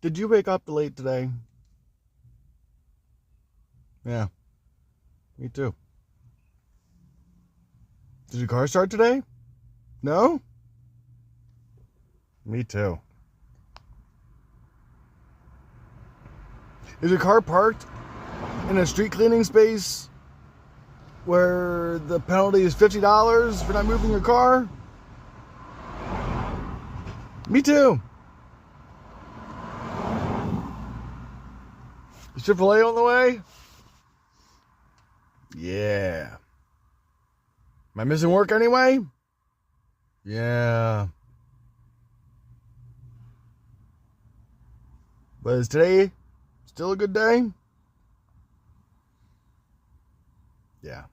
Did you wake up late today? Yeah, me too. Did your car start today? No? Me too. Is your car parked in a street cleaning space where the penalty is $50 for not moving your car? Me too. Is Chick-fil-A on the way? Yeah. Am I missing work anyway? Yeah. But is today still a good day? Yeah.